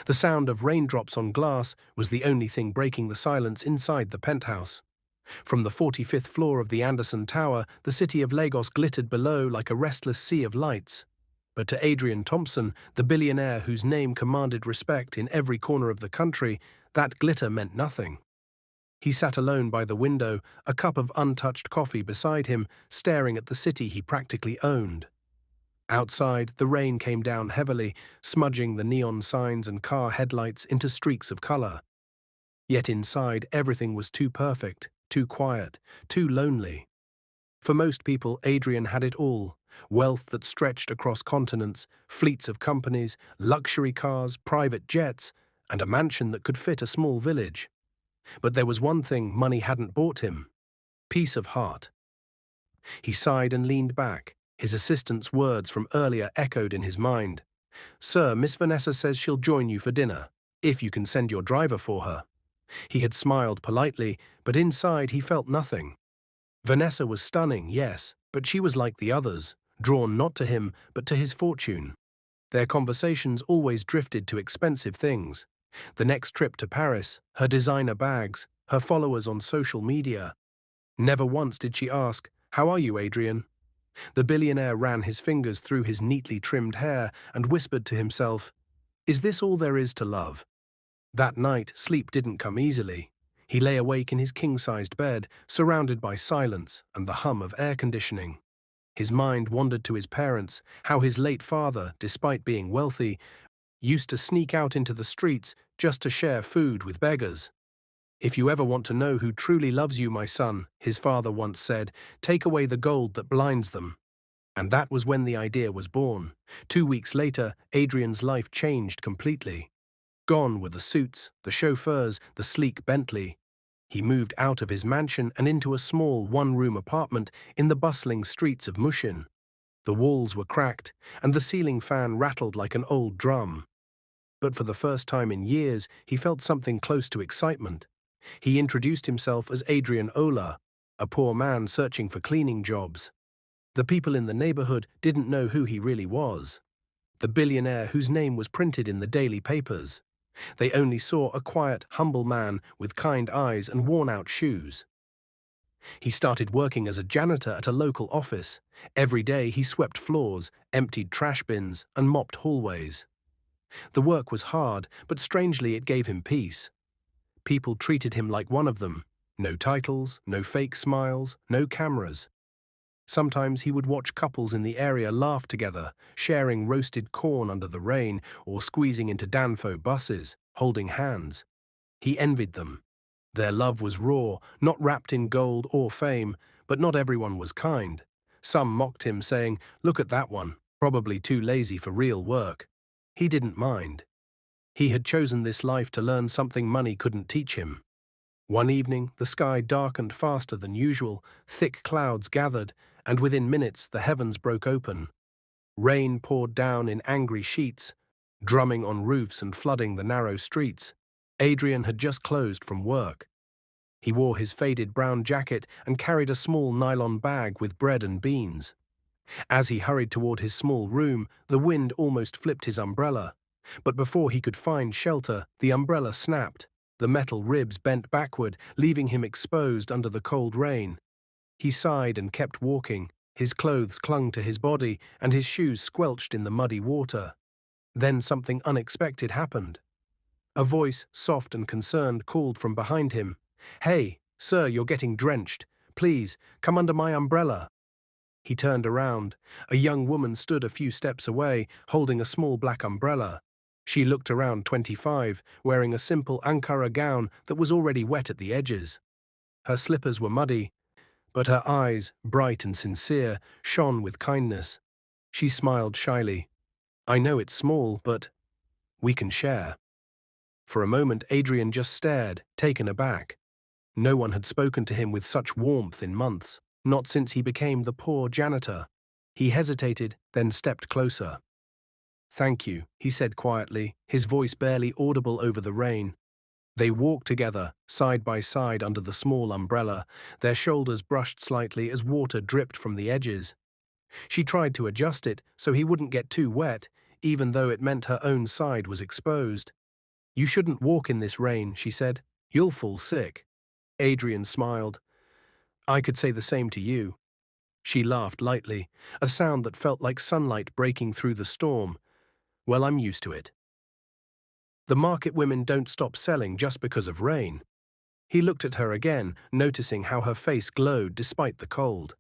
The sound of raindrops on glass was the only thing breaking the silence inside the penthouse. From the 45th floor of the Anderson Tower, the city of Lagos glittered below like a restless sea of lights. But to Adrian Thompson, the billionaire whose name commanded respect in every corner of the country, that glitter meant nothing. He sat alone by the window, a cup of untouched coffee beside him, staring at the city he practically owned. Outside, the rain came down heavily, smudging the neon signs and car headlights into streaks of color. Yet inside, everything was too perfect, too quiet, too lonely. For most people, Adrian had it all: wealth that stretched across continents, fleets of companies, luxury cars, private jets, and a mansion that could fit a small village. But there was one thing money hadn't bought him: peace of heart. He sighed and leaned back. His assistant's words from earlier echoed in his mind. "Sir, Miss Vanessa says she'll join you for dinner, if you can send your driver for her." He had smiled politely, but inside he felt nothing. Vanessa was stunning, yes, but she was like the others, drawn not to him, but to his fortune. Their conversations always drifted to expensive things: the next trip to Paris, her designer bags, her followers on social media. Never once did she ask, "How are you, Adrian?" The billionaire ran his fingers through his neatly trimmed hair and whispered to himself, "Is this all there is to love?" That night, sleep didn't come easily. He lay awake in his king-sized bed, surrounded by silence and the hum of air conditioning. His mind wandered to his parents, how his late father, despite being wealthy, used to sneak out into the streets just to share food with beggars. "If you ever want to know who truly loves you, my son," his father once said, "take away the gold that blinds them." And that was when the idea was born. 2 weeks later, Adrian's life changed completely. Gone were the suits, the chauffeurs, the sleek Bentley. He moved out of his mansion and into a small one-room apartment in the bustling streets of Mushin. The walls were cracked, and the ceiling fan rattled like an old drum. But for the first time in years, he felt something close to excitement. He introduced himself as Adrian Ola, a poor man searching for cleaning jobs. The people in the neighborhood didn't know who he really was, the billionaire whose name was printed in the daily papers. They only saw a quiet, humble man with kind eyes and worn-out shoes. He started working as a janitor at a local office. Every day he swept floors, emptied trash bins, and mopped hallways. The work was hard, but strangely it gave him peace. People treated him like one of them. No titles, no fake smiles, no cameras. Sometimes he would watch couples in the area laugh together, sharing roasted corn under the rain or squeezing into Danfo buses, holding hands. He envied them. Their love was raw, not wrapped in gold or fame, but not everyone was kind. Some mocked him, saying, "Look at that one, probably too lazy for real work." He didn't mind. He had chosen this life to learn something money couldn't teach him. One evening, the sky darkened faster than usual, thick clouds gathered, and within minutes the heavens broke open. Rain poured down in angry sheets, drumming on roofs and flooding the narrow streets. Adrian had just closed from work. He wore his faded brown jacket and carried a small nylon bag with bread and beans. As he hurried toward his small room, the wind almost flipped his umbrella. But before he could find shelter, the umbrella snapped. The metal ribs bent backward, leaving him exposed under the cold rain. He sighed and kept walking. His clothes clung to his body, and his shoes squelched in the muddy water. Then something unexpected happened. A voice, soft and concerned, called from behind him. "Hey, sir, you're getting drenched. Please, come under my umbrella." He turned around. A young woman stood a few steps away, holding a small black umbrella. She looked around 25, wearing a simple Ankara gown that was already wet at the edges. Her slippers were muddy, but her eyes, bright and sincere, shone with kindness. She smiled shyly. "I know it's small, but we can share." For a moment, Adrian just stared, taken aback. No one had spoken to him with such warmth in months, not since he became the poor janitor. He hesitated, then stepped closer. "Thank you," he said quietly, his voice barely audible over the rain. They walked together, side by side under the small umbrella, their shoulders brushed slightly as water dripped from the edges. She tried to adjust it so he wouldn't get too wet, even though it meant her own side was exposed. You shouldn't walk in this rain, she said. You'll fall sick. Adrian smiled. I could say the same to you. She laughed lightly, a sound that felt like sunlight breaking through the storm. Well, I'm used to it. The market women don't stop selling just because of rain. He looked at her again, noticing how her face glowed despite the cold.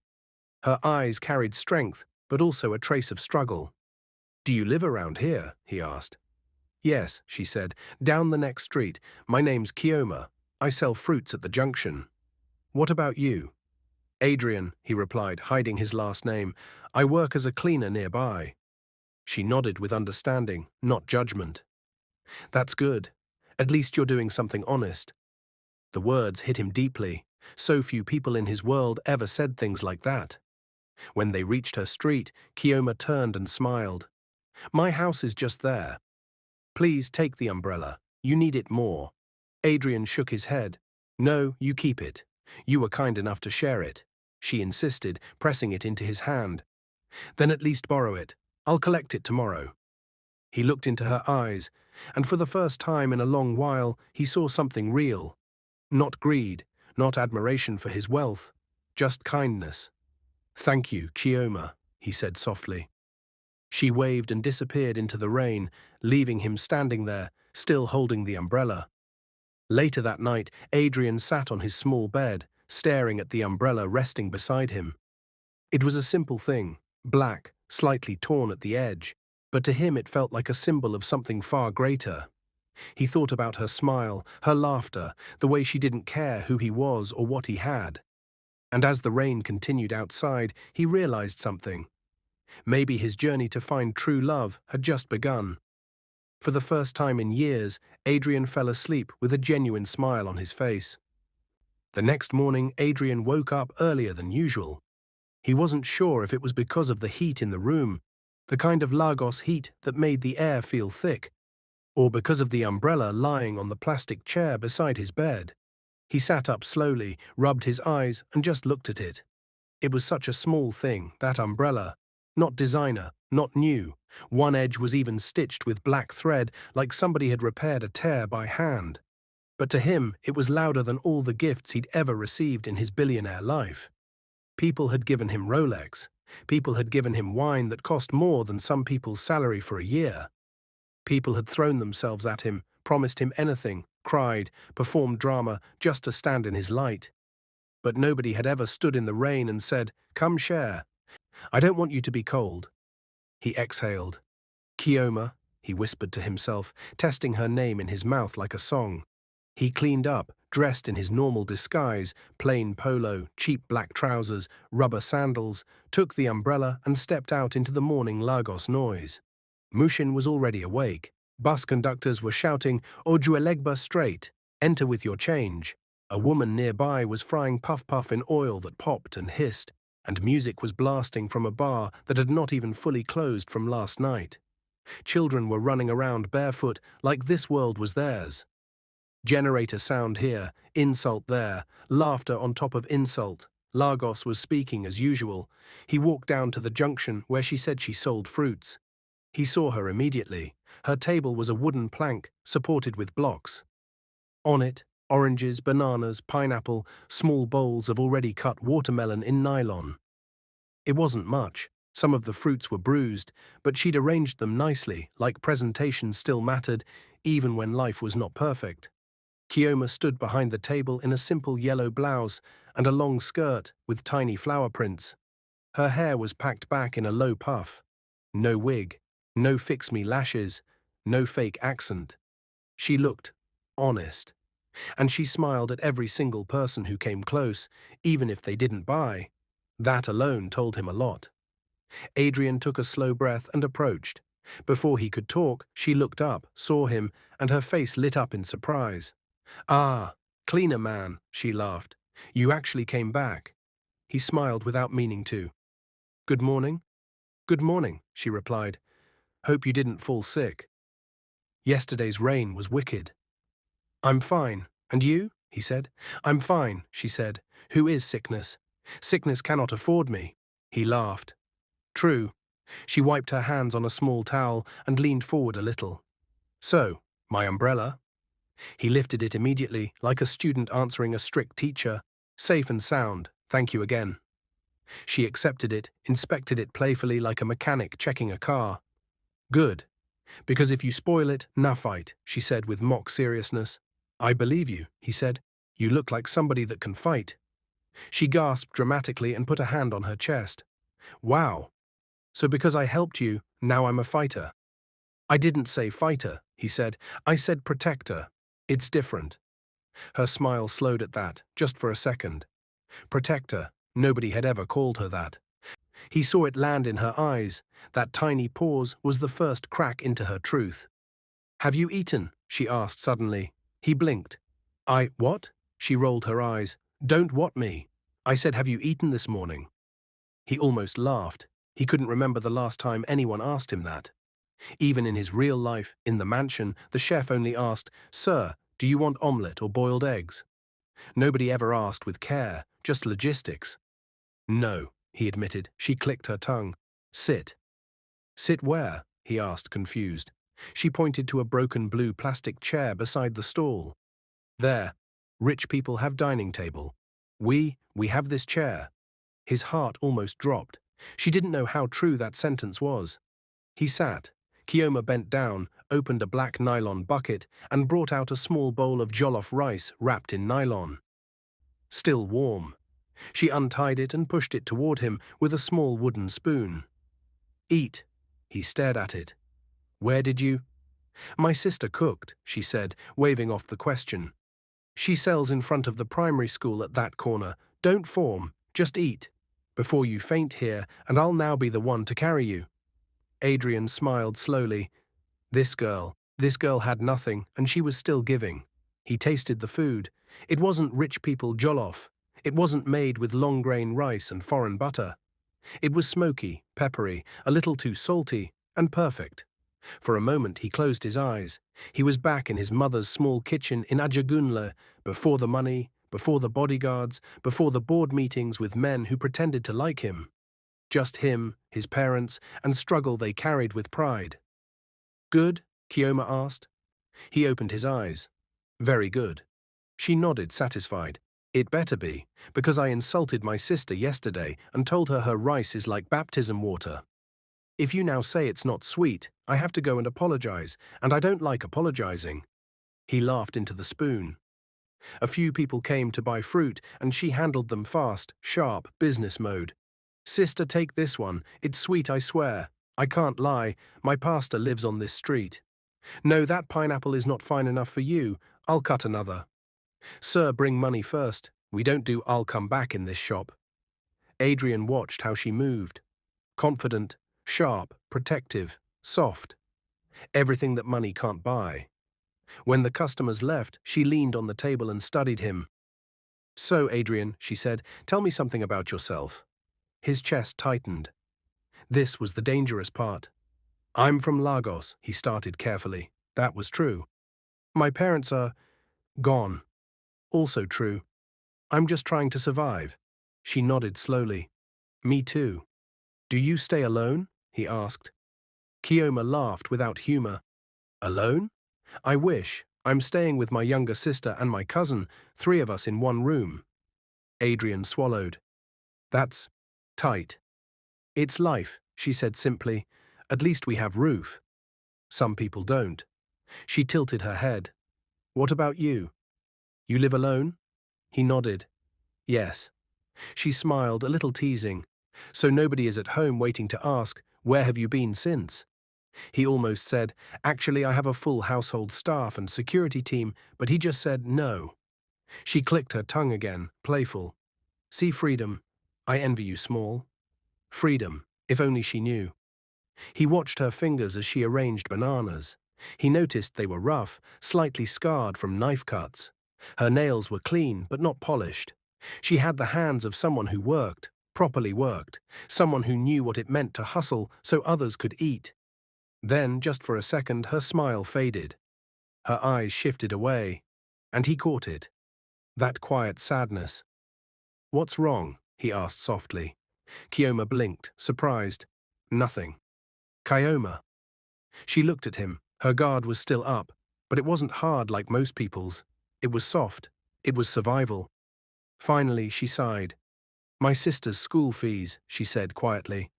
Her eyes carried strength, but also a trace of struggle. Do you live around here? He asked. Yes, she said, down the next street. My name's Chioma. I sell fruits at the junction. What about you? Adrian, he replied, hiding his last name. I work as a cleaner nearby. She nodded with understanding, not judgment. That's good. At least you're doing something honest. The words hit him deeply. So few people in his world ever said things like that. When they reached her street, Chioma turned and smiled. My house is just there. Please take the umbrella. You need it more. Adrian shook his head. No, you keep it. You were kind enough to share it. She insisted, pressing it into his hand. Then at least borrow it. I'll collect it tomorrow. He looked into her eyes, and for the first time in a long while, he saw something real. Not greed, not admiration for his wealth, just kindness. Thank you, Chioma, he said softly. She waved and disappeared into the rain, leaving him standing there, still holding the umbrella. Later that night, Adrian sat on his small bed, staring at the umbrella resting beside him. It was a simple thing, black, slightly torn at the edge, but to him it felt like a symbol of something far greater. He thought about her smile, her laughter, the way she didn't care who he was or what he had. And as the rain continued outside, he realized something. Maybe his journey to find true love had just begun. For the first time in years, Adrian fell asleep with a genuine smile on his face. The next morning, Adrian woke up earlier than usual. He wasn't sure if it was because of the heat in the room, the kind of Lagos heat that made the air feel thick, or because of the umbrella lying on the plastic chair beside his bed. He sat up slowly, rubbed his eyes, and just looked at it. It was such a small thing, that umbrella. Not designer, not new. One edge was even stitched with black thread, like somebody had repaired a tear by hand. But to him, it was louder than all the gifts he'd ever received in his billionaire life. People had given him Rolex. People had given him wine that cost more than some people's salary for a year. People had thrown themselves at him, promised him anything, cried, performed drama just to stand in his light. But nobody had ever stood in the rain and said, "Come share. I don't want you to be cold." He exhaled. Chioma, he whispered to himself, testing her name in his mouth like a song. He cleaned up, dressed in his normal disguise, plain polo, cheap black trousers, rubber sandals, took the umbrella and stepped out into the morning Lagos noise. Mushin was already awake. Bus conductors were shouting, "Ojuelegba straight, enter with your change." A woman nearby was frying puff-puff in oil that popped and hissed, and music was blasting from a bar that had not even fully closed from last night. Children were running around barefoot like this world was theirs. Generator sound here, insult there, laughter on top of insult. Lagos was speaking as usual. He walked down to the junction where she said she sold fruits. He saw her immediately. Her table was a wooden plank, supported with blocks. On it, oranges, bananas, pineapple, small bowls of already cut watermelon in nylon. It wasn't much. Some of the fruits were bruised, but she'd arranged them nicely, like presentation still mattered, even when life was not perfect. Chioma stood behind the table in a simple yellow blouse and a long skirt with tiny flower prints. Her hair was packed back in a low puff. No wig, no fix-me lashes, no fake accent. She looked honest, and she smiled at every single person who came close, even if they didn't buy. That alone told him a lot. Adrian took a slow breath and approached. Before he could talk, she looked up, saw him, and her face lit up in surprise. "Ah, cleaner man," she laughed. "You actually came back." He smiled without meaning to. "Good morning?" "Good morning," she replied. "Hope you didn't fall sick. Yesterday's rain was wicked." "I'm fine. And you?" he said. "I'm fine," she said. "Who is sickness? Sickness cannot afford me." He laughed. "True." She wiped her hands on a small towel and leaned forward a little. "So, my umbrella?" He lifted it immediately, like a student answering a strict teacher. Safe and sound, thank you again. She accepted it, inspected it playfully like a mechanic checking a car. Good. Because if you spoil it, na fight, she said with mock seriousness. I believe you, he said. You look like somebody that can fight. She gasped dramatically and put a hand on her chest. Wow. So because I helped you, now I'm a fighter. I didn't say fighter, he said. I said protector. It's different. Her smile slowed at that, just for a second. Protector. Nobody had ever called her that. He saw it land in her eyes. That tiny pause was the first crack into her truth. Have you eaten? She asked suddenly. He blinked. What? She rolled her eyes. Don't what me? I said, have you eaten this morning? He almost laughed. He couldn't remember the last time anyone asked him that. Even in his real life, in the mansion, the chef only asked, Sir, do you want omelette or boiled eggs? Nobody ever asked with care, just logistics. No, he admitted. She clicked her tongue. Sit. Sit where? He asked, confused. She pointed to a broken blue plastic chair beside the stall. There. Rich people have dining table. We have this chair. His heart almost dropped. She didn't know how true that sentence was. He sat. Chioma bent down, opened a black nylon bucket, and brought out a small bowl of jollof rice wrapped in nylon. Still warm. She untied it and pushed it toward him with a small wooden spoon. Eat. He stared at it. Where did you? My sister cooked, she said, waving off the question. She sells in front of the primary school at that corner. Don't form, just eat. Before you faint here, and I'll now be the one to carry you. Adrian smiled slowly. This girl had nothing, and she was still giving. He tasted the food. It wasn't rich people jollof. It wasn't made with long-grain rice and foreign butter. It was smoky, peppery, a little too salty, and perfect. For a moment he closed his eyes. He was back in his mother's small kitchen in Ajagunle, before the money, before the bodyguards, before the board meetings with men who pretended to like him. Just him, his parents, and struggle they carried with pride. Good? Chioma asked. He opened his eyes. Very good. She nodded, satisfied. It better be, because I insulted my sister yesterday and told her rice is like baptism water. If you now say it's not sweet, I have to go and apologize, and I don't like apologizing. He laughed into the spoon. A few people came to buy fruit, and she handled them fast, sharp, business mode. Sister, take this one. It's sweet, I swear. I can't lie. My pastor lives on this street. No, that pineapple is not fine enough for you. I'll cut another. Sir, bring money first. We don't do I'll come back in this shop. Adrian watched how she moved. Confident, sharp, protective, soft. Everything that money can't buy. When the customers left, she leaned on the table and studied him. So, Adrian, she said, tell me something about yourself. His chest tightened. This was the dangerous part. I'm from Lagos, he started carefully. That was true. My parents are gone. Also true. I'm just trying to survive. She nodded slowly. Me too. Do you stay alone? He asked. Chioma laughed without humor. Alone? I wish. I'm staying with my younger sister and my cousin, 3 of us in one room. Adrian swallowed. That's tight. It's life, she said simply. At least we have roof. Some people don't. She tilted her head. What about you? You live alone? He nodded. Yes. She smiled, a little teasing. So nobody is at home waiting to ask, where have you been since? He almost said, actually I have a full household staff and security team, but he just said no. She clicked her tongue again, playful. See, freedom. I envy you, small. Freedom, if only she knew. He watched her fingers as she arranged bananas. He noticed they were rough, slightly scarred from knife cuts. Her nails were clean, but not polished. She had the hands of someone who worked, properly worked, someone who knew what it meant to hustle so others could eat. Then, just for a second, her smile faded. Her eyes shifted away, and he caught it. That quiet sadness. What's wrong? He asked softly. Chioma blinked, surprised. Nothing. Chioma. She looked at him. Her guard was still up. But it wasn't hard like most people's. It was soft. It was survival. Finally, she sighed. My sister's school fees, she said quietly.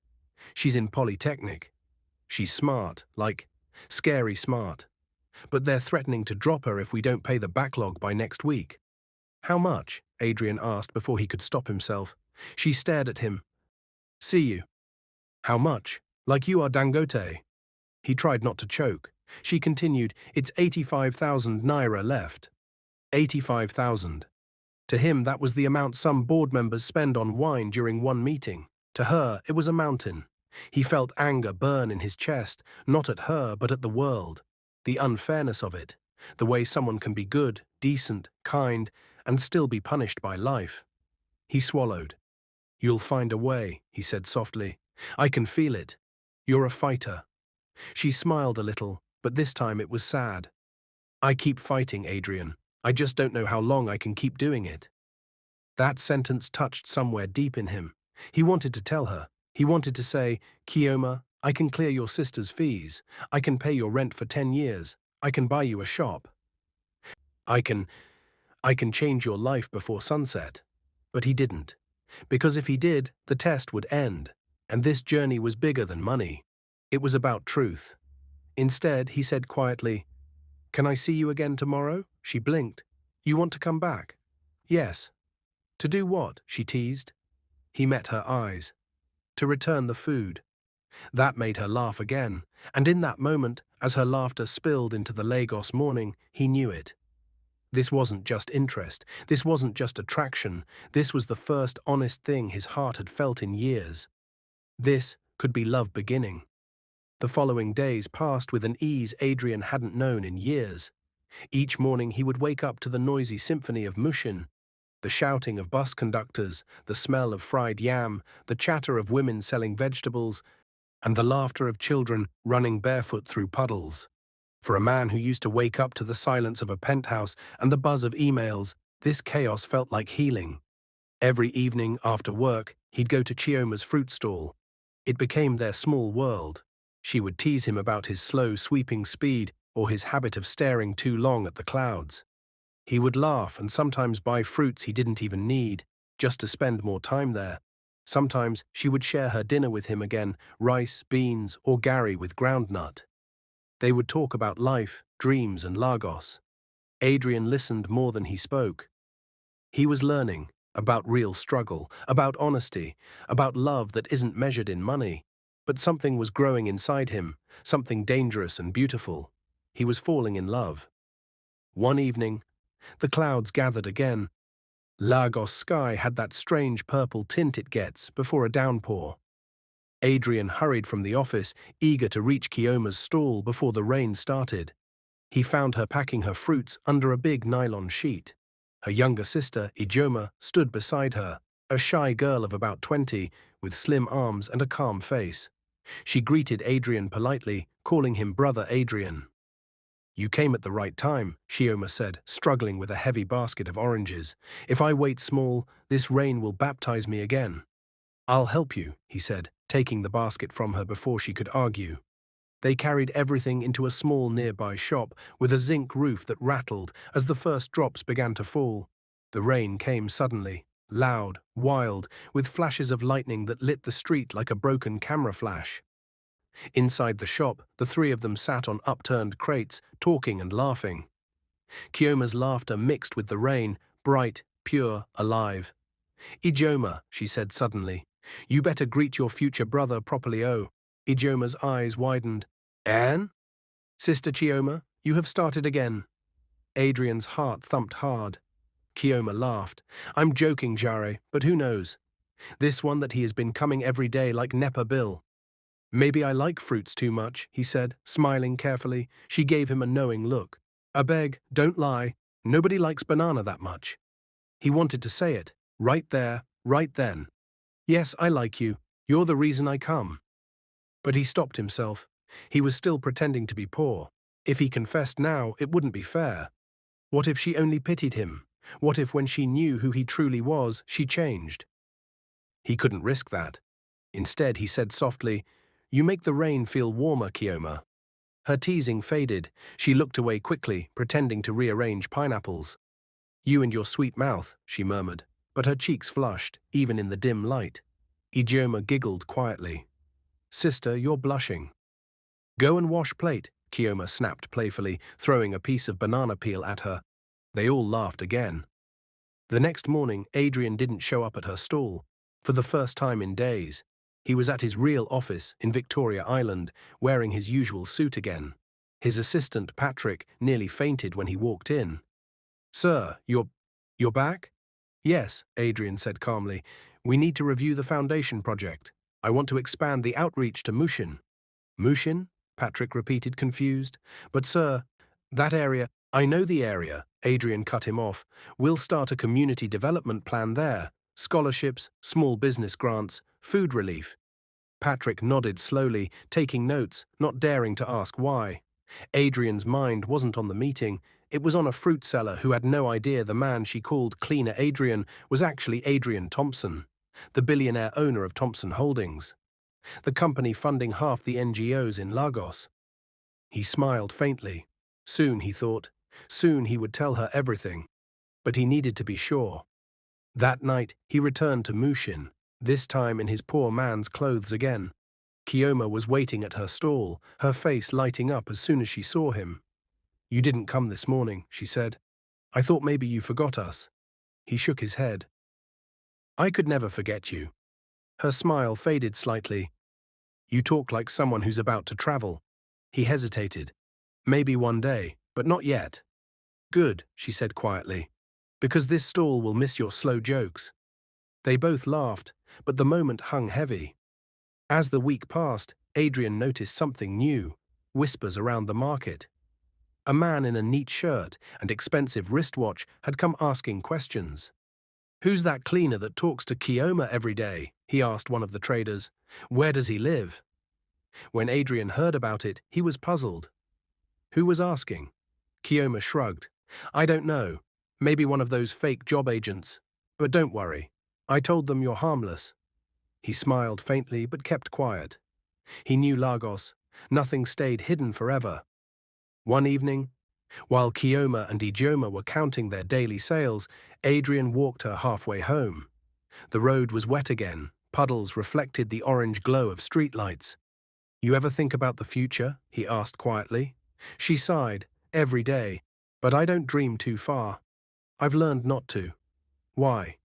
She's in Polytechnic. She's smart, like, scary smart. But they're threatening to drop her if we don't pay the backlog by next week. How much? Adrian asked before he could stop himself. She stared at him. See you. How much? Like you are Dangote. He tried not to choke. She continued, it's 85,000 naira left. 85,000. To him, that was the amount some board members spend on wine during one meeting. To her, it was a mountain. He felt anger burn in his chest, not at her, but at the world. The unfairness of it. The way someone can be good, decent, kind, and still be punished by life. He swallowed. You'll find a way, he said softly. I can feel it. You're a fighter. She smiled a little, but this time it was sad. I keep fighting, Adrian. I just don't know how long I can keep doing it. That sentence touched somewhere deep in him. He wanted to tell her. He wanted to say, Chioma, I can clear your sister's fees. I can pay your rent for 10 years. I can buy you a shop. I can change your life before sunset. But he didn't. Because if he did, the test would end. And this journey was bigger than money. It was about truth. Instead, he said quietly, Can I see you again tomorrow? She blinked. You want to come back? Yes. To do what? She teased. He met her eyes. To return the food. That made her laugh again, and in that moment, as her laughter spilled into the Lagos morning, he knew it. This wasn't just interest, this wasn't just attraction, this was the first honest thing his heart had felt in years. This could be love beginning. The following days passed with an ease Adrian hadn't known in years. Each morning he would wake up to the noisy symphony of Mushin, the shouting of bus conductors, the smell of fried yam, the chatter of women selling vegetables, and the laughter of children running barefoot through puddles. For a man who used to wake up to the silence of a penthouse and the buzz of emails, this chaos felt like healing. Every evening after work, he'd go to Chioma's fruit stall. It became their small world. She would tease him about his slow, sweeping speed or his habit of staring too long at the clouds. He would laugh and sometimes buy fruits he didn't even need, just to spend more time there. Sometimes she would share her dinner with him again, rice, beans, or Gary with groundnut. They would talk about life, dreams, and Lagos. Adrian listened more than he spoke. He was learning about real struggle, about honesty, about love that isn't measured in money. But something was growing inside him, something dangerous and beautiful. He was falling in love. One evening, the clouds gathered again. Lagos sky had that strange purple tint it gets before a downpour. Adrian hurried from the office, eager to reach Chioma's stall before the rain started. He found her packing her fruits under a big nylon sheet. Her younger sister, Chioma, stood beside her, a shy girl of about 20, with slim arms and a calm face. She greeted Adrian politely, calling him Brother Adrian. You came at the right time, Chioma said, struggling with a heavy basket of oranges. If I wait small, this rain will baptize me again. I'll help you, he said, taking the basket from her before she could argue. They carried everything into a small nearby shop with a zinc roof that rattled as the first drops began to fall. The rain came suddenly, loud, wild, with flashes of lightning that lit the street like a broken camera flash. Inside the shop, the three of them sat on upturned crates, talking and laughing. Chioma's laughter mixed with the rain, bright, pure, alive. Chioma, she said suddenly, you better greet your future brother properly. Oh. Chioma's eyes widened. Anne? Sister Chioma, you have started again. Adrian's heart thumped hard. Chioma laughed. I'm joking, Jare, but who knows? This one that he has been coming every day like Nepa Bill. Maybe I like fruits too much, he said, smiling carefully. She gave him a knowing look. I beg, don't lie. Nobody likes banana that much. He wanted to say it, right there, right then. Yes, I like you. You're the reason I come. But he stopped himself. He was still pretending to be poor. If he confessed now, it wouldn't be fair. What if she only pitied him? What if when she knew who he truly was, she changed? He couldn't risk that. Instead, he said softly, You make the rain feel warmer, Chioma. Her teasing faded. She looked away quickly, pretending to rearrange pineapples. "You and your sweet mouth," she murmured, but her cheeks flushed, even in the dim light. Chioma giggled quietly. "Sister, you're blushing." "Go and wash plate," Chioma snapped playfully, throwing a piece of banana peel at her. They all laughed again. The next morning, Adrian didn't show up at her stall. For the first time in days, he was at his real office in Victoria Island, wearing his usual suit again. His assistant, Patrick, nearly fainted when he walked in. "Sir, you're back?" "Yes," Adrian said calmly. "We need to review the foundation project. I want to expand the outreach to Mushin." "Mushin?" Patrick repeated, confused. "But sir, that area—" "I know the area," Adrian cut him off. "We'll start a community development plan there. Scholarships, small business grants, food relief." Patrick nodded slowly, taking notes, not daring to ask why. Adrian's mind wasn't on the meeting. It was on a fruit seller who had no idea the man she called Cleaner Adrian was actually Adrian Thompson, the billionaire owner of Thompson Holdings, the company funding half the NGOs in Lagos. He smiled faintly. Soon, he thought, soon he would tell her everything. But he needed to be sure. That night, he returned to Mushin, this time in his poor man's clothes again. Chioma was waiting at her stall, her face lighting up as soon as she saw him. "You didn't come this morning," she said. "I thought maybe you forgot us." He shook his head. "I could never forget you." Her smile faded slightly. "You talk like someone who's about to travel." He hesitated. "Maybe one day, but not yet." "Good," she said quietly, "because this stall will miss your slow jokes." They both laughed, but the moment hung heavy. As the week passed, Adrian noticed something new, whispers around the market. A man in a neat shirt and expensive wristwatch had come asking questions. "Who's that cleaner that talks to Chioma every day?" he asked one of the traders. "Where does he live?" When Adrian heard about it, he was puzzled. Who was asking? Chioma shrugged. "I don't know. Maybe one of those fake job agents. But don't worry. I told them you're harmless." He smiled faintly but kept quiet. He knew Lagos. Nothing stayed hidden forever. One evening, while Chioma and Chioma were counting their daily sales, Adrian walked her halfway home. The road was wet again. Puddles reflected the orange glow of streetlights. "You ever think about the future?" he asked quietly. She sighed. "Every day. But I don't dream too far. I've learned not to." "Why?"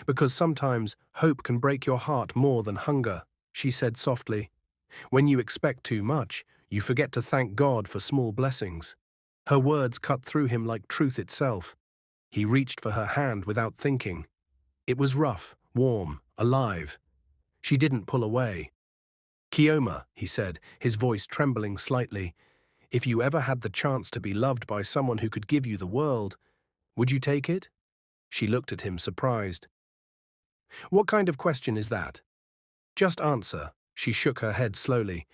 "Because sometimes hope can break your heart more than hunger," she said softly. "When you expect too much, you forget to thank God for small blessings." Her words cut through him like truth itself. He reached for her hand without thinking. It was rough, warm, alive. She didn't pull away. "Chioma," he said, his voice trembling slightly, "if you ever had the chance to be loved by someone who could give you the world, would you take it?" She looked at him, surprised. "What kind of question is that?" "Just answer." She shook her head slowly.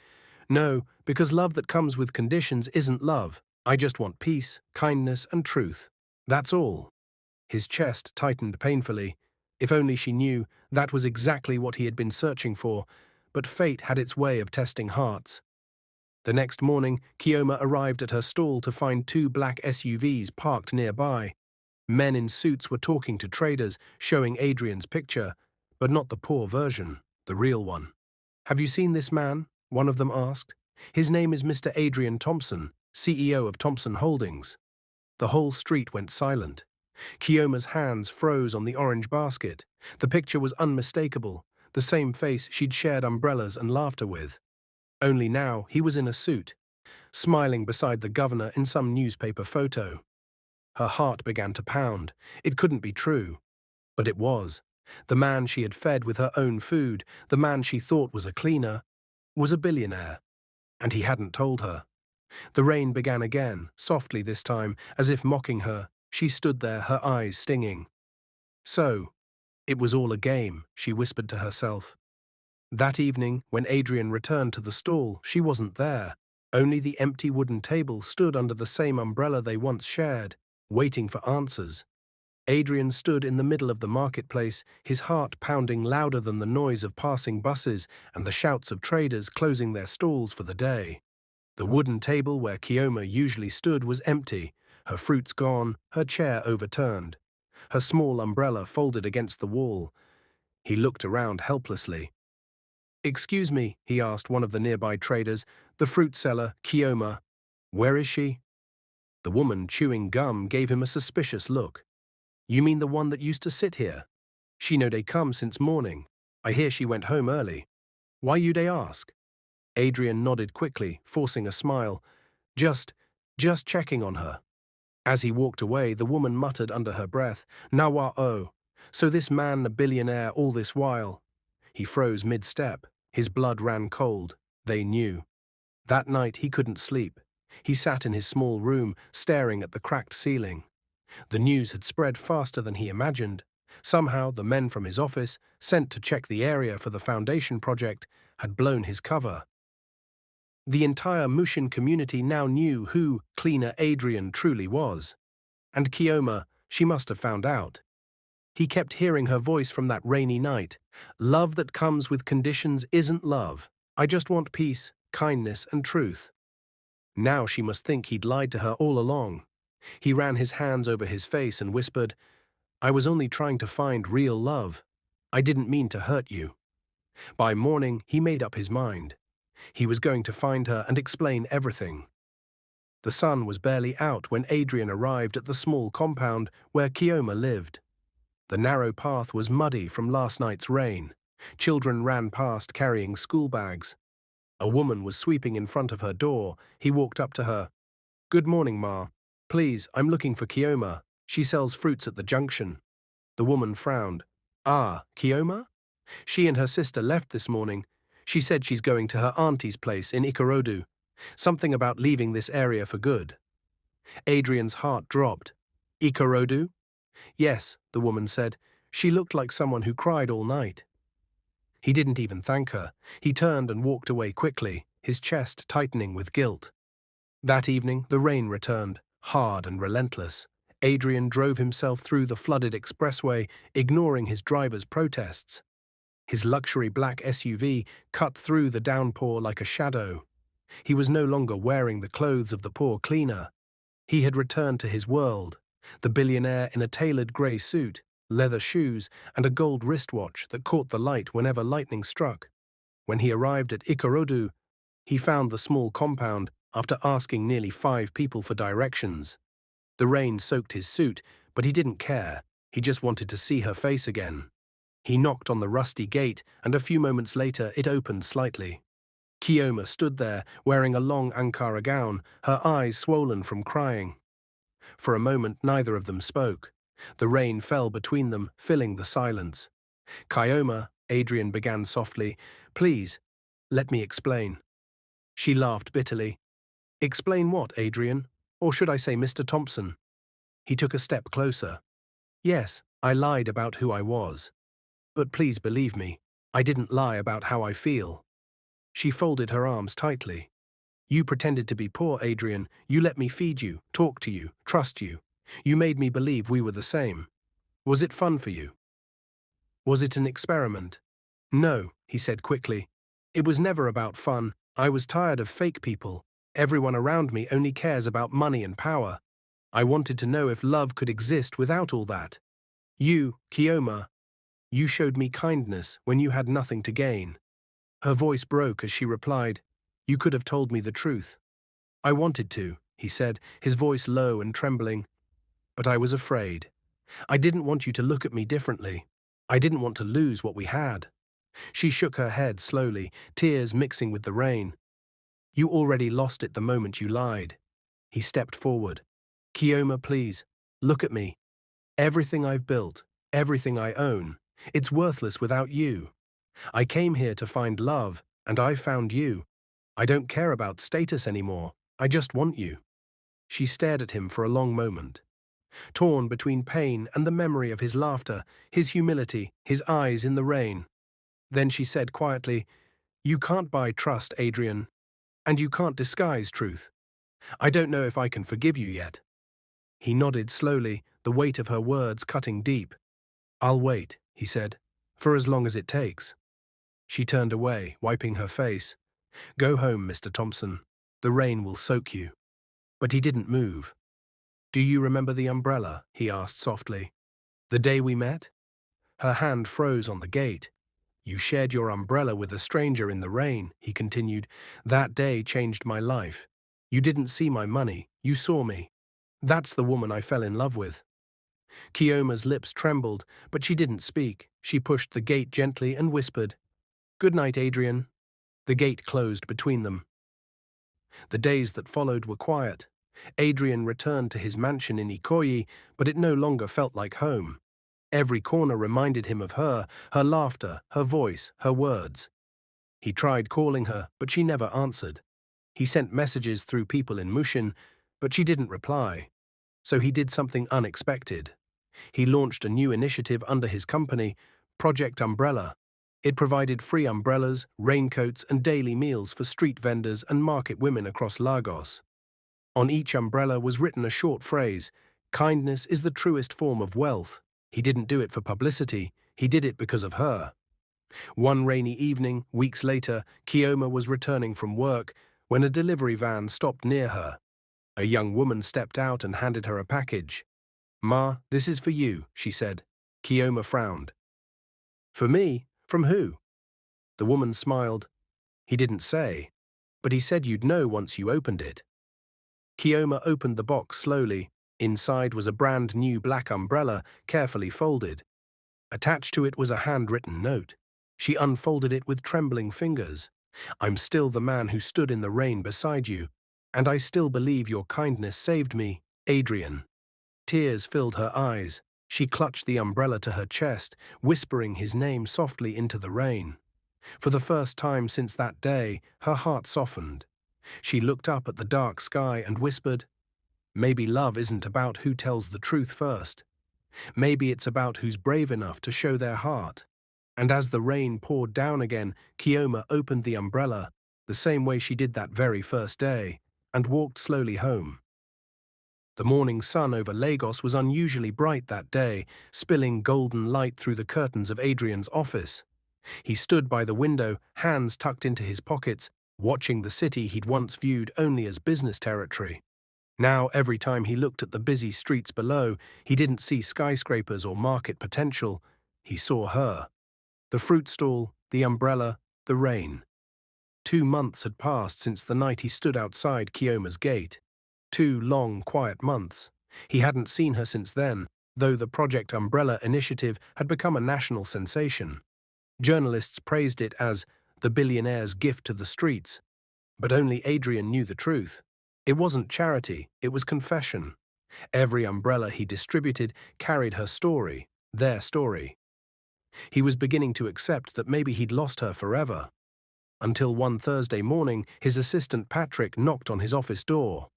"No, because love that comes with conditions isn't love. I just want peace, kindness, and truth. That's all." His chest tightened painfully. If only she knew, that was exactly what he had been searching for, but fate had its way of testing hearts. The next morning, Chioma arrived at her stall to find two black SUVs parked nearby. Men in suits were talking to traders, showing Adrian's picture, but not the poor version, the real one. "Have you seen this man?" one of them asked. "His name is Mr. Adrian Thompson, CEO of Thompson Holdings." The whole street went silent. Chioma's hands froze on the orange basket. The picture was unmistakable, the same face she'd shared umbrellas and laughter with. Only now he was in a suit, smiling beside the governor in some newspaper photo. Her heart began to pound. It couldn't be true. But it was. The man she had fed with her own food, the man she thought was a cleaner, was a billionaire. And he hadn't told her. The rain began again, softly this time, as if mocking her. She stood there, her eyes stinging. "So, it was all a game," she whispered to herself. That evening, when Adrian returned to the stall, she wasn't there. Only the empty wooden table stood under the same umbrella they once shared, waiting for answers. Adrian stood in the middle of the marketplace, his heart pounding louder than the noise of passing buses and the shouts of traders closing their stalls for the day. The wooden table where Chioma usually stood was empty, her fruits gone, her chair overturned, her small umbrella folded against the wall. He looked around helplessly. "Excuse me," he asked one of the nearby traders, "the fruit seller, Chioma. Where is she?" The woman chewing gum gave him a suspicious look. "You mean the one that used to sit here? She no dey come since morning. I hear she went home early. Why you dey ask?" Adrian nodded quickly, forcing a smile. Just checking on her." As he walked away, the woman muttered under her breath, "Nawa oh, so this man a billionaire all this while." He froze mid-step. His blood ran cold. They knew. That night he couldn't sleep. He sat in his small room, staring at the cracked ceiling. The news had spread faster than he imagined. Somehow the men from his office, sent to check the area for the foundation project, had blown his cover. The entire Mushin community now knew who Cleaner Adrian truly was. And Chioma, she must have found out. He kept hearing her voice from that rainy night. "Love that comes with conditions isn't love. I just want peace, kindness, and truth." Now she must think he'd lied to her all along. He ran his hands over his face and whispered, "I was only trying to find real love. I didn't mean to hurt you." By morning, he made up his mind. He was going to find her and explain everything. The sun was barely out when Adrian arrived at the small compound where Chioma lived. The narrow path was muddy from last night's rain. Children ran past carrying school bags. A woman was sweeping in front of her door. He walked up to her. "Good morning, Ma. Please, I'm looking for Chioma. She sells fruits at the junction." The woman frowned. "Ah, Chioma? She and her sister left this morning. She said she's going to her auntie's place in Ikorodu. Something about leaving this area for good." Adrian's heart dropped. "Ikorodu?" "Yes," the woman said. "She looked like someone who cried all night." He didn't even thank her. He turned and walked away quickly, his chest tightening with guilt. That evening, the rain returned, hard and relentless. Adrian drove himself through the flooded expressway, ignoring his driver's protests. His luxury black SUV cut through the downpour like a shadow. He was no longer wearing the clothes of the poor cleaner. He had returned to his world, the billionaire in a tailored grey suit, leather shoes, and a gold wristwatch that caught the light whenever lightning struck. When he arrived at Ikorodu, he found the small compound after asking nearly 5 people for directions. The rain soaked his suit, but he didn't care. He just wanted to see her face again. He knocked on the rusty gate, and a few moments later it opened slightly. Chioma stood there, wearing a long Ankara gown, her eyes swollen from crying. For a moment neither of them spoke. The rain fell between them, filling the silence. "Chioma," Adrian began softly, "please, let me explain." She laughed bitterly. "Explain what, Adrian? Or should I say Mr. Thompson?" He took a step closer. "Yes, I lied about who I was. But please believe me, I didn't lie about how I feel." She folded her arms tightly. "You pretended to be poor, Adrian. You let me feed you, talk to you, trust you. You made me believe we were the same. Was it fun for you? Was it an experiment?" "No," he said quickly. "It was never about fun. I was tired of fake people. Everyone around me only cares about money and power. I wanted to know if love could exist without all that. You, Chioma, you showed me kindness when you had nothing to gain." Her voice broke as she replied, "You could have told me the truth." "I wanted to," he said, his voice low and trembling. "But I was afraid. I didn't want you to look at me differently. I didn't want to lose what we had." She shook her head slowly, tears mixing with the rain. "You already lost it the moment you lied." He stepped forward. "Chioma, please, look at me. Everything I've built, everything I own, it's worthless without you. I came here to find love, and I found you. I don't care about status anymore. I just want you." She stared at him for a long moment, torn between pain and the memory of his laughter, his humility, his eyes in the rain. Then she said quietly, "You can't buy trust, Adrian, and you can't disguise truth. I don't know if I can forgive you yet." He nodded slowly, the weight of her words cutting deep. "I'll wait," he said, "for as long as it takes." She turned away, wiping her face. "Go home, Mr. Thompson. The rain will soak you. But he didn't move. Do you remember the umbrella? He asked softly. The day we met? Her hand froze on the gate. You shared your umbrella with a stranger in the rain, he continued. That day changed my life. You didn't see my money, you saw me. That's the woman I fell in love with. Chioma's lips trembled, but she didn't speak. She pushed the gate gently and whispered, Good night, Adrian. The gate closed between them. The days that followed were quiet. Adrian returned to his mansion in Ikoyi, but it no longer felt like home. Every corner reminded him of her laughter, her voice, her words. He tried calling her, but she never answered. He sent messages through people in Mushin, but she didn't reply. So he did something unexpected. He launched a new initiative under his company, Project Umbrella. It provided free umbrellas, raincoats, and daily meals for street vendors and market women across Lagos. On each umbrella was written a short phrase, Kindness is the truest form of wealth. He didn't do it for publicity, he did it because of her. One rainy evening, weeks later, Chioma was returning from work when a delivery van stopped near her. A young woman stepped out and handed her a package. Ma, this is for you, she said. Chioma frowned. For me? From who? The woman smiled. He didn't say, but he said you'd know once you opened it. Chioma opened the box slowly. Inside was a brand new black umbrella, carefully folded. Attached to it was a handwritten note. She unfolded it with trembling fingers. I'm still the man who stood in the rain beside you, and I still believe your kindness saved me, Adrian. Tears filled her eyes. She clutched the umbrella to her chest, whispering his name softly into the rain. For the first time since that day, her heart softened. She looked up at the dark sky and whispered, Maybe love isn't about who tells the truth first. Maybe it's about who's brave enough to show their heart. And as the rain poured down again, Chioma opened the umbrella, the same way she did that very first day, and walked slowly home. The morning sun over Lagos was unusually bright that day, spilling golden light through the curtains of Adrian's office. He stood by the window, hands tucked into his pockets, watching the city he'd once viewed only as business territory. Now, every time he looked at the busy streets below, he didn't see skyscrapers or market potential. He saw her. The fruit stall, the umbrella, the rain. 2 months had passed since the night he stood outside Chioma's gate. 2 long, quiet months. He hadn't seen her since then, though the Project Umbrella initiative had become a national sensation. Journalists praised it as the billionaire's gift to the streets. But only Adrian knew the truth. It wasn't charity, it was confession. Every umbrella he distributed carried her story, their story. He was beginning to accept that maybe he'd lost her forever. Until one Thursday morning, his assistant Patrick knocked on his office door.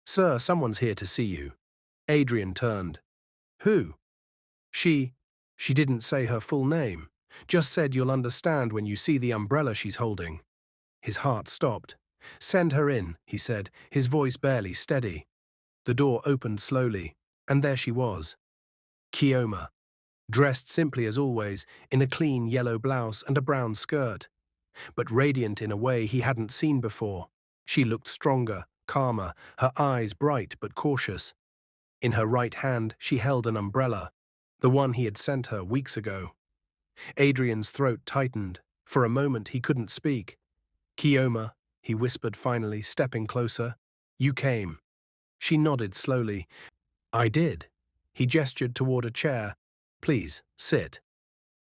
Sir, someone's here to see you. Adrian turned. Who? She didn't say her full name, just said you'll understand when you see the umbrella she's holding. His heart stopped. Send her in, he said, his voice barely steady. The door opened slowly, and there she was. Chioma, dressed simply as always, in a clean yellow blouse and a brown skirt, but radiant in a way he hadn't seen before. She looked stronger, calmer, her eyes bright but cautious. In her right hand she held an umbrella, the one he had sent her weeks ago. Adrian's throat tightened. For a moment he couldn't speak. Chioma, he whispered finally, stepping closer. You came. She nodded slowly. I did. He gestured toward a chair. Please, sit.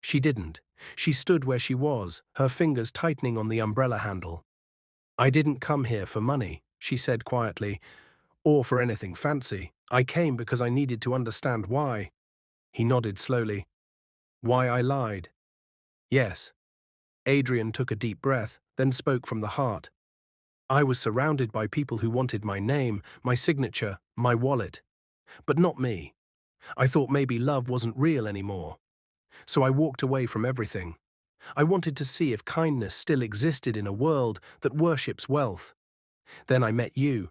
She didn't. She stood where she was, her fingers tightening on the umbrella handle. I didn't come here for money, she said quietly, or for anything fancy. I came because I needed to understand why. He nodded slowly. Why I lied. Yes. Adrian took a deep breath, then spoke from the heart. I was surrounded by people who wanted my name, my signature, my wallet. But not me. I thought maybe love wasn't real anymore. So I walked away from everything. I wanted to see if kindness still existed in a world that worships wealth. Then I met you.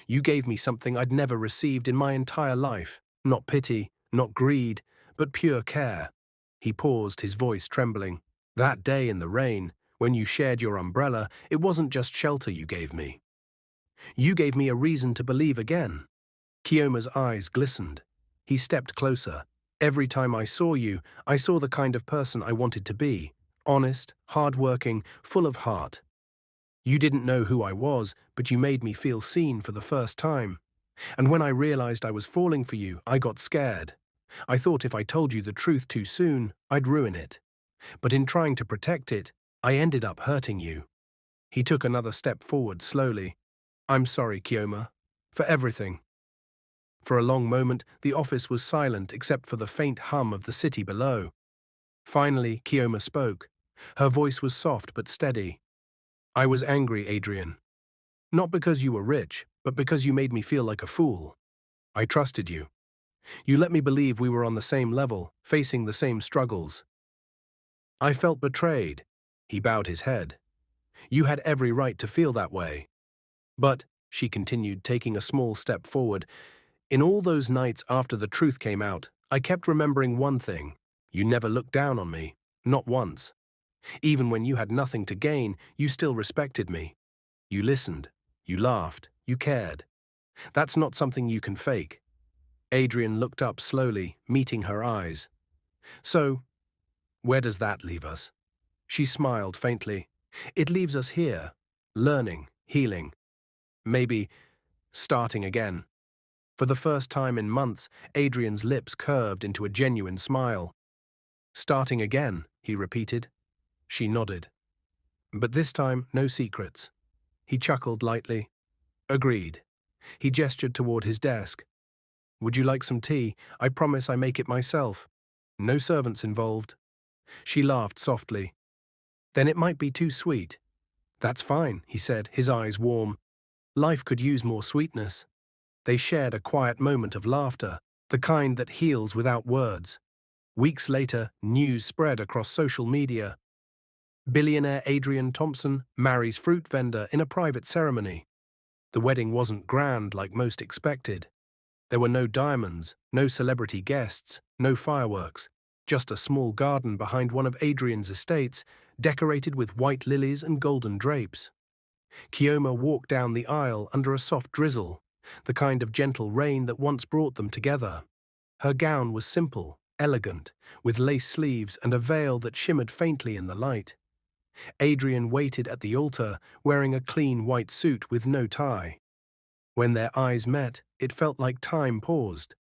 You gave me something I'd never received in my entire life. Not pity, not greed, but pure care. He paused, his voice trembling. That day in the rain, when you shared your umbrella, it wasn't just shelter you gave me. You gave me a reason to believe again." Chioma's eyes glistened. He stepped closer. "Every time I saw you, I saw the kind of person I wanted to be. Honest, hard-working, full of heart. You didn't know who I was, but you made me feel seen for the first time. And when I realized I was falling for you, I got scared. I thought if I told you the truth too soon, I'd ruin it. But in trying to protect it, I ended up hurting you." He took another step forward slowly. "I'm sorry, Chioma, for everything." For a long moment, the office was silent except for the faint hum of the city below. Finally, Chioma spoke. Her voice was soft but steady. "I was angry, Adrian. Not because you were rich, but because you made me feel like a fool. I trusted you. You let me believe we were on the same level, facing the same struggles. I felt betrayed." He bowed his head. "You had every right to feel that way. But," she continued, taking a small step forward, "in all those nights after the truth came out, I kept remembering one thing. You never looked down on me. Not once. Even when you had nothing to gain, you still respected me. You listened. You laughed. You cared. That's not something you can fake." Adrian looked up slowly, meeting her eyes. "So, where does that leave us?" She smiled faintly. "It leaves us here, learning, healing. Maybe starting again." For the first time in months, Adrian's lips curved into a genuine smile. "Starting again," he repeated. She nodded. "But this time, no secrets." He chuckled lightly. "Agreed." He gestured toward his desk. "Would you like some tea? I promise I make it myself. No servants involved." She laughed softly. "Then it might be too sweet." "That's fine," he said, his eyes warm. "Life could use more sweetness." They shared a quiet moment of laughter, the kind that heals without words. Weeks later, news spread across social media. Billionaire Adrian Thompson marries fruit vendor in a private ceremony. The wedding wasn't grand like most expected. There were no diamonds, no celebrity guests, no fireworks, just a small garden behind one of Adrian's estates, decorated with white lilies and golden drapes. Chioma walked down the aisle under a soft drizzle, the kind of gentle rain that once brought them together. Her gown was simple, elegant, with lace sleeves and a veil that shimmered faintly in the light. Adrian waited at the altar, wearing a clean white suit with no tie. When their eyes met, it felt like time paused.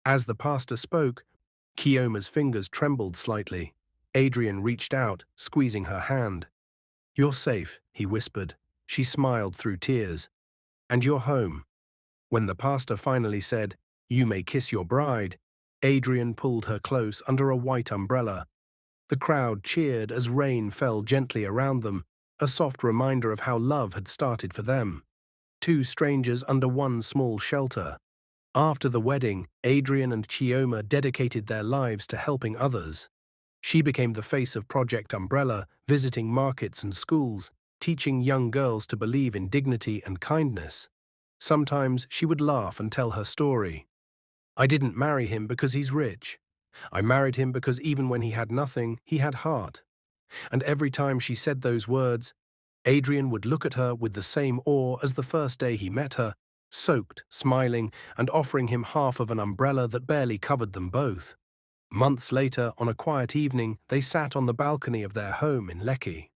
As the pastor spoke, Chioma's fingers trembled slightly. Adrian reached out, squeezing her hand. "You're safe," he whispered. She smiled through tears. "And you're home." When the pastor finally said, "You may kiss your bride," Adrian pulled her close under a white umbrella. The crowd cheered as rain fell gently around them, a soft reminder of how love had started for them. Two strangers under one small shelter. After the wedding, Adrian and Chioma dedicated their lives to helping others. She became the face of Project Umbrella, visiting markets and schools, teaching young girls to believe in dignity and kindness. Sometimes she would laugh and tell her story. "I didn't marry him because he's rich. I married him because even when he had nothing, he had heart." And every time she said those words, Adrian would look at her with the same awe as the first day he met her, soaked, smiling, and offering him half of an umbrella that barely covered them both. Months later, on a quiet evening, they sat on the balcony of their home in Lekki.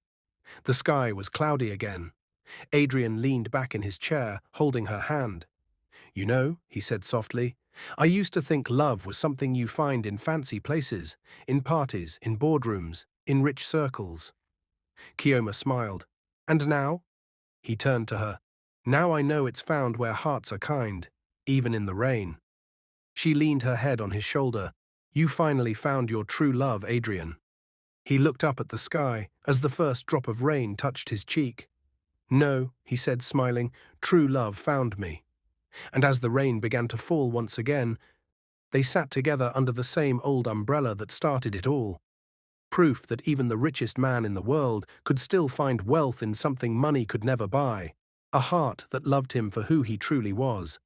The sky was cloudy again. Adrian leaned back in his chair, holding her hand. "You know," he said softly, "I used to think love was something you find in fancy places, in parties, in boardrooms, in rich circles." Chioma smiled. "And now?" He turned to her. "Now I know it's found where hearts are kind, even in the rain." She leaned her head on his shoulder. "You finally found your true love, Adrian." He looked up at the sky as the first drop of rain touched his cheek. "No," he said, smiling, "true love found me." And as the rain began to fall once again, they sat together under the same old umbrella that started it all. Proof that even the richest man in the world could still find wealth in something money could never buy, a heart that loved him for who he truly was.